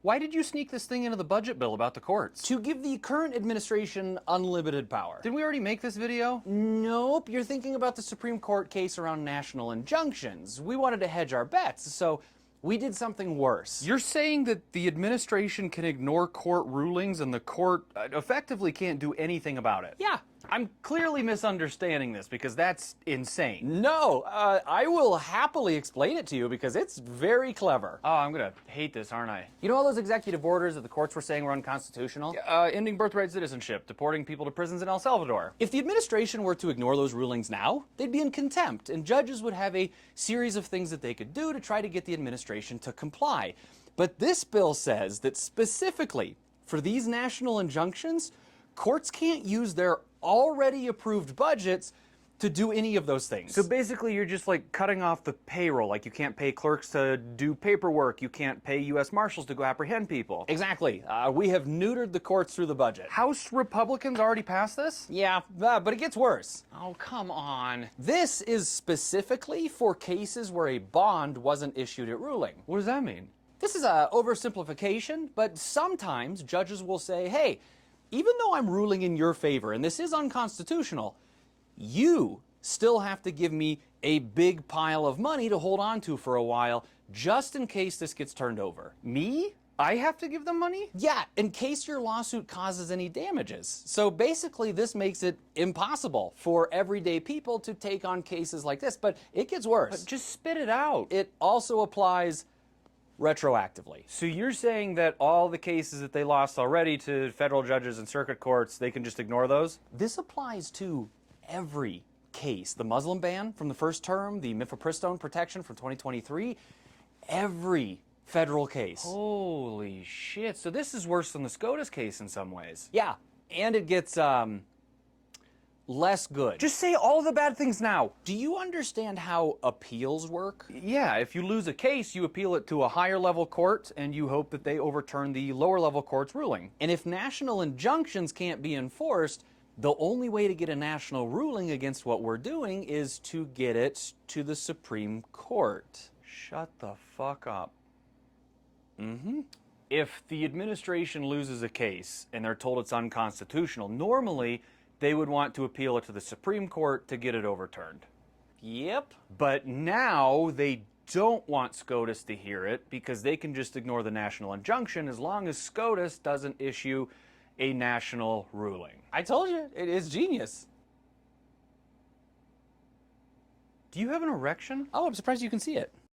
Why did you sneak this thing into the budget bill about the courts? To give the current administration unlimited power. Did we already make this video? Nope, you're thinking about the Supreme Court case around national injunctions. We wanted to hedge our bets, so we did something worse. You're saying that the administration can ignore court rulings and the court effectively can't do anything about it? Yeah. I'm clearly misunderstanding this because that's insane. No, I will happily explain it to you because it's very clever. Oh, I'm gonna hate this, aren't I? You know all those executive orders that the courts were saying were unconstitutional? Ending birthright citizenship, deporting people to prisons in El Salvador. If the administration were to ignore those rulings now, they'd be in contempt, and judges would have a series of things that they could do to try to get the administration to comply. But this bill says that specifically for these national injunctions, courts can't use their already approved budgets to do any of those things. So basically you're just like cutting off the payroll, like you can't pay clerks to do paperwork, you can't pay U.S. Marshals to go apprehend people. Exactly. We have neutered the courts through the budget. House Republicans already passed this? Yeah, but it gets worse. Oh, come on. This is specifically for cases where a bond wasn't issued at ruling. What does that mean? This is an oversimplification, but sometimes judges will say, hey, even though I'm ruling in your favor and this is unconstitutional, you still have to give me a big pile of money to hold on to for a while just in case this gets turned over. Me? I have to give them money? Yeah, in case your lawsuit causes any damages. So basically this makes it impossible for everyday people to take on cases like this, but it gets worse. But just spit it out. It also applies retroactively. So you're saying that all the cases that they lost already to federal judges and circuit courts, they can just ignore those? This applies to every case. The Muslim ban from the first term, the mifepristone protection from 2023, every federal case. Holy shit. So this is worse than the SCOTUS case in some ways. Yeah, and it gets less good. Just say all the bad things now. Do you understand how appeals work? Yeah, if you lose a case, you appeal it to a higher level court and you hope that they overturn the lower level court's ruling. And if national injunctions can't be enforced, the only way to get a national ruling against what we're doing is to get it to the Supreme Court. Shut the fuck up. If the administration loses a case and they're told it's unconstitutional, normally they would want to appeal it to the Supreme Court to get it overturned. Yep. But now they don't want SCOTUS to hear it because they can just ignore the national injunction as long as SCOTUS doesn't issue a national ruling. I told you, it is genius. Do you have an erection? Oh, I'm surprised you can see it.